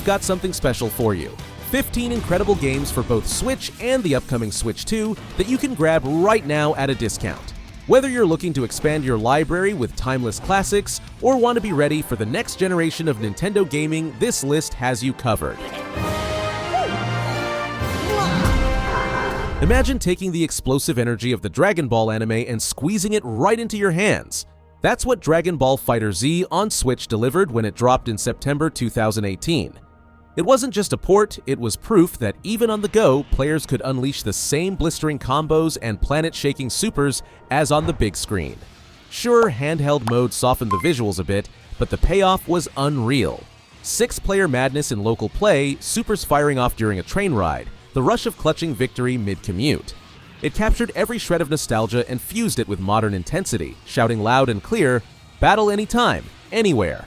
got something special for you. 15 incredible games for both Switch and the upcoming Switch 2 that you can grab right now at a discount. Whether you're looking to expand your library with timeless classics or want to be ready for the next generation of Nintendo gaming, this list has you covered. Imagine taking the explosive energy of the Dragon Ball anime and squeezing it right into your hands. That's what Dragon Ball FighterZ on Switch delivered when it dropped in September 2018. It wasn't just a port, it was proof that even on the go, players could unleash the same blistering combos and planet-shaking supers as on the big screen. Sure, handheld mode softened the visuals a bit, but the payoff was unreal. 6-player madness in local play, supers firing off during a train ride, the rush of clutching victory mid-commute. It captured every shred of nostalgia and fused it with modern intensity, shouting loud and clear, "Battle anytime, anywhere."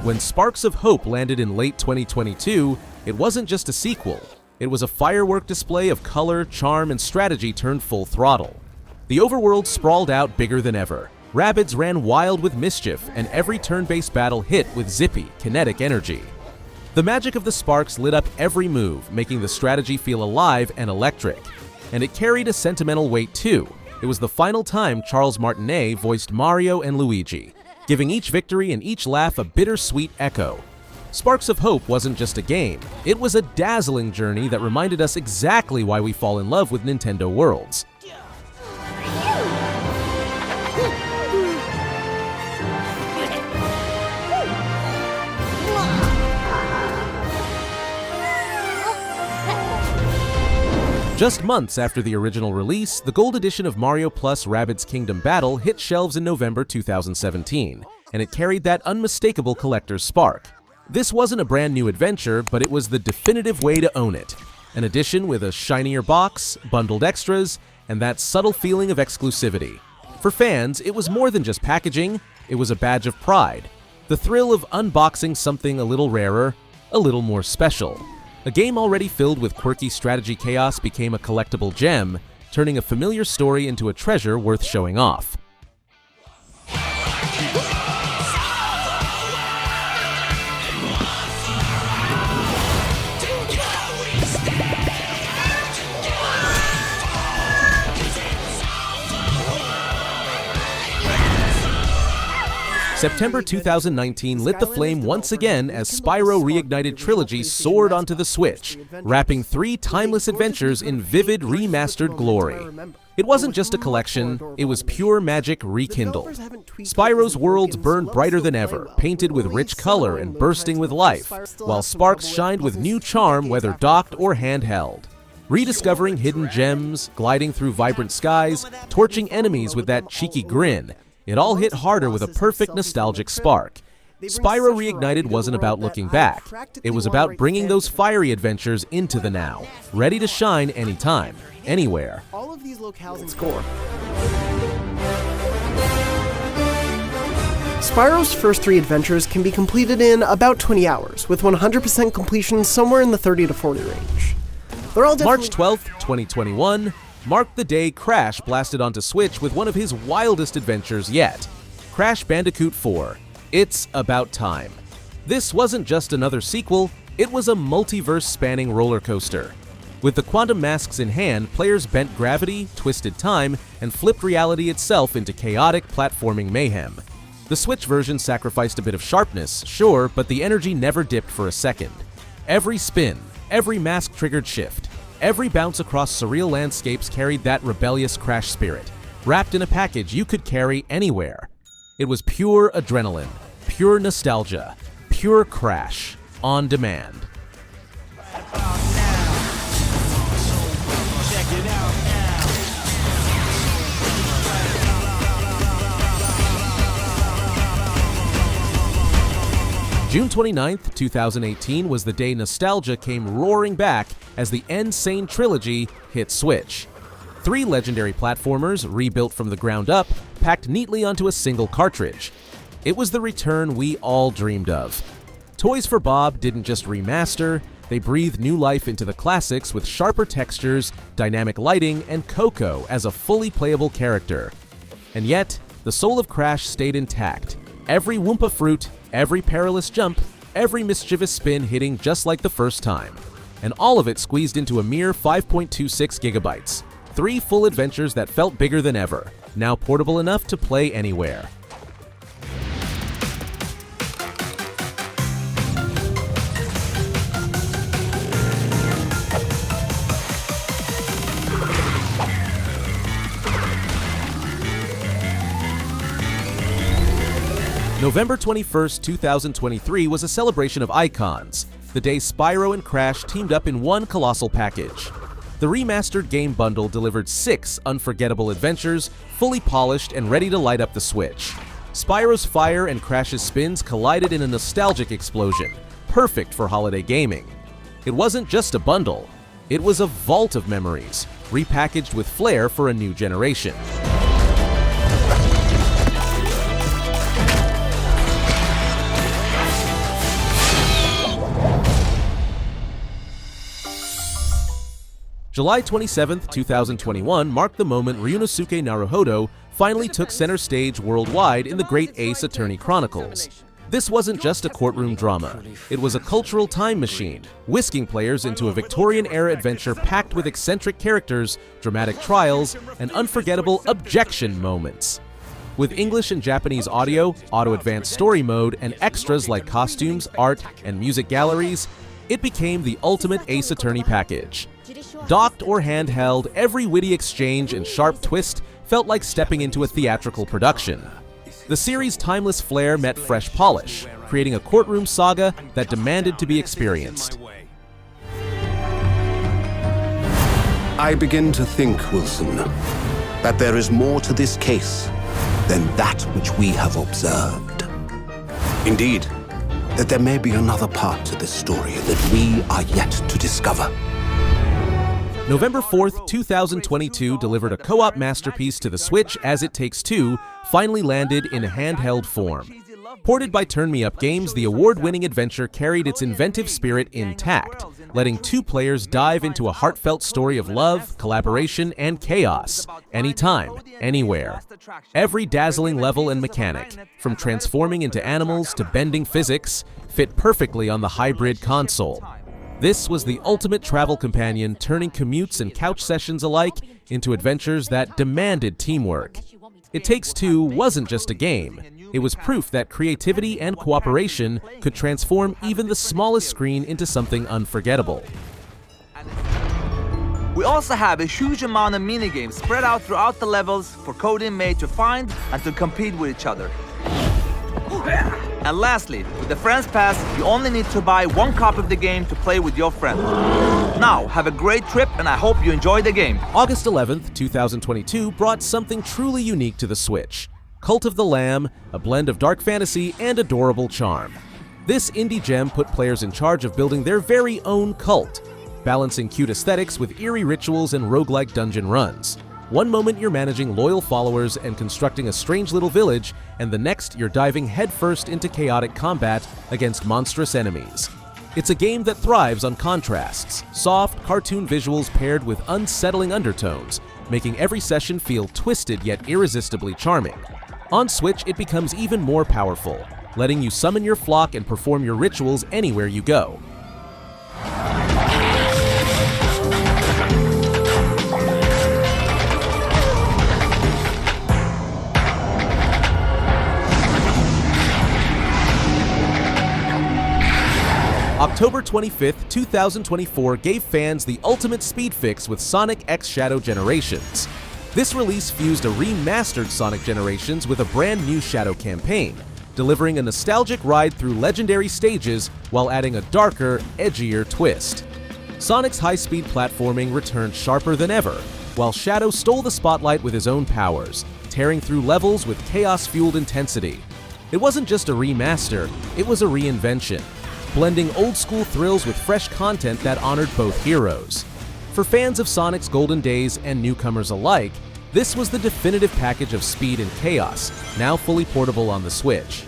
When Sparks of Hope landed in late 2022, it wasn't just a sequel. It was a firework display of color, charm, and strategy turned full throttle. The overworld sprawled out bigger than ever. Rabbids ran wild with mischief, and every turn-based battle hit with zippy, kinetic energy. The magic of the sparks lit up every move, making the strategy feel alive and electric. And it carried a sentimental weight too. It was the final time Charles Martinet voiced Mario and Luigi, giving each victory and each laugh a bittersweet echo. Sparks of Hope wasn't just a game, it was a dazzling journey that reminded us exactly why we fall in love with Nintendo Worlds. Just months after the original release, the gold edition of Mario Plus Rabbids Kingdom Battle hit shelves in November 2017, and it carried that unmistakable collector's spark. This wasn't a brand new adventure, but it was the definitive way to own it. An edition with a shinier box, bundled extras, and that subtle feeling of exclusivity. For fans, it was more than just packaging, it was a badge of pride. The thrill of unboxing something a little rarer, a little more special. A game already filled with quirky strategy chaos became a collectible gem, turning a familiar story into a treasure worth showing off. September 2019 lit the flame once again as Spyro Reignited Trilogy soared onto the Switch, wrapping 3 timeless adventures in vivid remastered glory. It wasn't just a collection, it was pure magic rekindled. Spyro's worlds burned brighter than ever, painted with rich color and bursting with life, while sparks shined with new charm whether docked or handheld. Rediscovering hidden gems, gliding through vibrant skies, torching enemies with that cheeky grin, it all hit harder with a perfect nostalgic spark. Spyro Reignited wasn't about looking back. It was about bringing those fiery adventures into the now, ready to shine anytime, anywhere. All of these locales and score. Spyro's first 3 adventures can be completed in about 20 hours, with 100% completion somewhere in the 30 to 40 range. They're all March 12th, 2021, marked the day Crash blasted onto Switch with one of his wildest adventures yet, Crash Bandicoot 4. It's about time. This wasn't just another sequel, it was a multiverse-spanning roller coaster. With the quantum masks in hand, players bent gravity, twisted time, and flipped reality itself into chaotic platforming mayhem. The Switch version sacrificed a bit of sharpness, sure, but the energy never dipped for a second. Every spin, every mask-triggered shift, every bounce across surreal landscapes carried that rebellious Crash spirit, wrapped in a package you could carry anywhere. It was pure adrenaline, pure nostalgia, pure Crash, on demand. June 29th, 2018 was the day nostalgia came roaring back as the Sane Trilogy hit Switch. 3 legendary platformers, rebuilt from the ground up, packed neatly onto a single cartridge. It was the return we all dreamed of. Toys for Bob didn't just remaster, they breathed new life into the classics with sharper textures, dynamic lighting, and Coco as a fully playable character. And yet, the soul of Crash stayed intact. Every Wumpa fruit, every perilous jump, every mischievous spin hitting just like the first time. And all of it squeezed into a mere 5.26 gigabytes. 3 full adventures that felt bigger than ever, now portable enough to play anywhere. November 21st, 2023 was a celebration of icons, the day Spyro and Crash teamed up in one colossal package. The remastered game bundle delivered 6 unforgettable adventures, fully polished and ready to light up the Switch. Spyro's fire and Crash's spins collided in a nostalgic explosion, perfect for holiday gaming. It wasn't just a bundle, it was a vault of memories, repackaged with flair for a new generation. July 27, 2021 marked the moment Ryunosuke Naruhodo finally took center stage worldwide in the great Ace Attorney Chronicles. This wasn't just a courtroom drama, it was a cultural time machine, whisking players into a Victorian-era adventure packed with eccentric characters, dramatic trials, and unforgettable objection moments. With English and Japanese audio, auto-advanced story mode, and extras like costumes, art, and music galleries, it became the ultimate Ace Attorney package. Docked or handheld, every witty exchange and sharp twist felt like stepping into a theatrical production. The series' timeless flair met fresh polish, creating a courtroom saga that demanded to be experienced. I begin to think, Wilson, that there is more to this case than that which we have observed. Indeed, that there may be another part to this story that we are yet to discover. November 4th, 2022 delivered a co-op masterpiece to the Switch as It Takes Two finally landed in a handheld form. Ported by Turn Me Up Games, the award-winning adventure carried its inventive spirit intact, letting 2 players dive into a heartfelt story of love, collaboration, and chaos, anytime, anywhere. Every dazzling level and mechanic, from transforming into animals to bending physics, fit perfectly on the hybrid console. This was the ultimate travel companion, turning commutes and couch sessions alike into adventures that demanded teamwork. It Takes Two wasn't just a game, it was proof that creativity and cooperation could transform even the smallest screen into something unforgettable. We also have a huge amount of minigames spread out throughout the levels for coding made to find and to compete with each other. And lastly, with the Friends Pass, you only need to buy 1 copy of the game to play with your friend. Now, have a great trip and I hope you enjoy the game. August 11th, 2022 brought something truly unique to the Switch. Cult of the Lamb, a blend of dark fantasy and adorable charm. This indie gem put players in charge of building their very own cult, balancing cute aesthetics with eerie rituals and roguelike dungeon runs. One moment you're managing loyal followers and constructing a strange little village, and the next you're diving headfirst into chaotic combat against monstrous enemies. It's a game that thrives on contrasts, soft, cartoon visuals paired with unsettling undertones, making every session feel twisted yet irresistibly charming. On Switch, it becomes even more powerful, letting you summon your flock and perform your rituals anywhere you go. October 25th, 2024 gave fans the ultimate speed fix with Sonic X Shadow Generations. This release fused a remastered Sonic Generations with a brand new Shadow campaign, delivering a nostalgic ride through legendary stages while adding a darker, edgier twist. Sonic's high-speed platforming returned sharper than ever, while Shadow stole the spotlight with his own powers, tearing through levels with chaos-fueled intensity. It wasn't just a remaster, it was a reinvention, blending old-school thrills with fresh content that honored both heroes. For fans of Sonic's golden days and newcomers alike, this was the definitive package of speed and chaos, now fully portable on the Switch.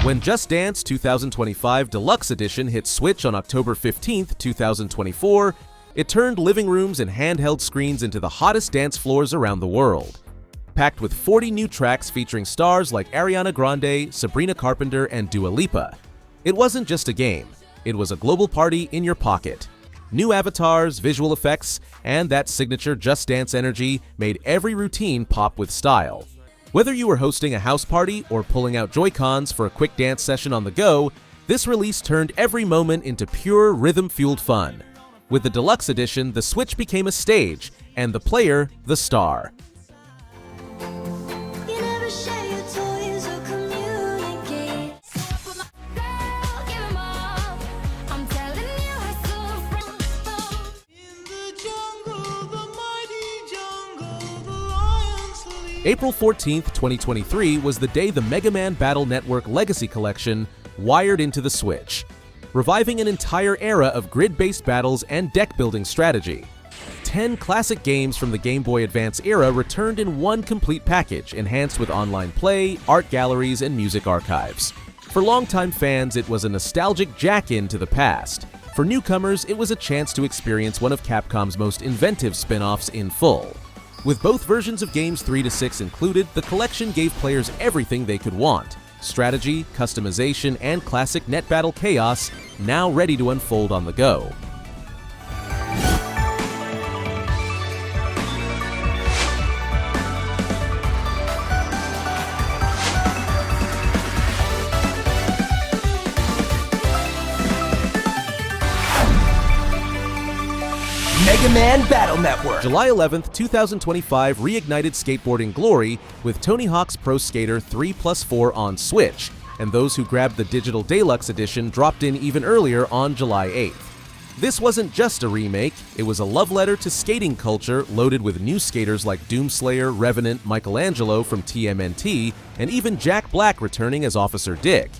When Just Dance 2025 Deluxe Edition hit Switch on October 15, 2024, it turned living rooms and handheld screens into the hottest dance floors around the world. Packed with 40 new tracks featuring stars like Ariana Grande, Sabrina Carpenter, and Dua Lipa. It wasn't just a game, it was a global party in your pocket. New avatars, visual effects, and that signature Just Dance energy made every routine pop with style. Whether you were hosting a house party or pulling out Joy-Cons for a quick dance session on the go, this release turned every moment into pure rhythm-fueled fun. With the Deluxe Edition, the Switch became a stage, and the player, the star. April 14, 2023 was the day the Mega Man Battle Network Legacy Collection wired into the Switch, reviving an entire era of grid-based battles and deck-building strategy. 10 classic games from the Game Boy Advance era returned in one complete package, enhanced with online play, art galleries, and music archives. For longtime fans, it was a nostalgic jack-in to the past. For newcomers, it was a chance to experience one of Capcom's most inventive spin-offs in full. With both versions of games 3 to 6 included, the collection gave players everything they could want: strategy, customization, and classic net battle chaos, now ready to unfold on the go. Mega Man Battle Network. July 11th, 2025 reignited skateboarding glory with Tony Hawk's Pro Skater 3+4 on Switch, and those who grabbed the digital Deluxe Edition dropped in even earlier on July 8th. This wasn't just a remake, it was a love letter to skating culture loaded with new skaters like Doomslayer, Revenant, Michelangelo from TMNT, and even Jack Black returning as Officer Dick.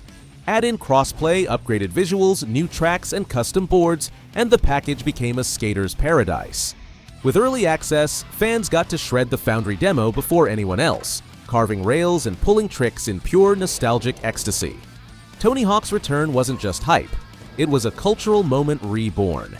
Add in crossplay, upgraded visuals, new tracks, and custom boards, and the package became a skater's paradise. With early access, fans got to shred the Foundry demo before anyone else, carving rails and pulling tricks in pure nostalgic ecstasy. Tony Hawk's return wasn't just hype, it was a cultural moment reborn.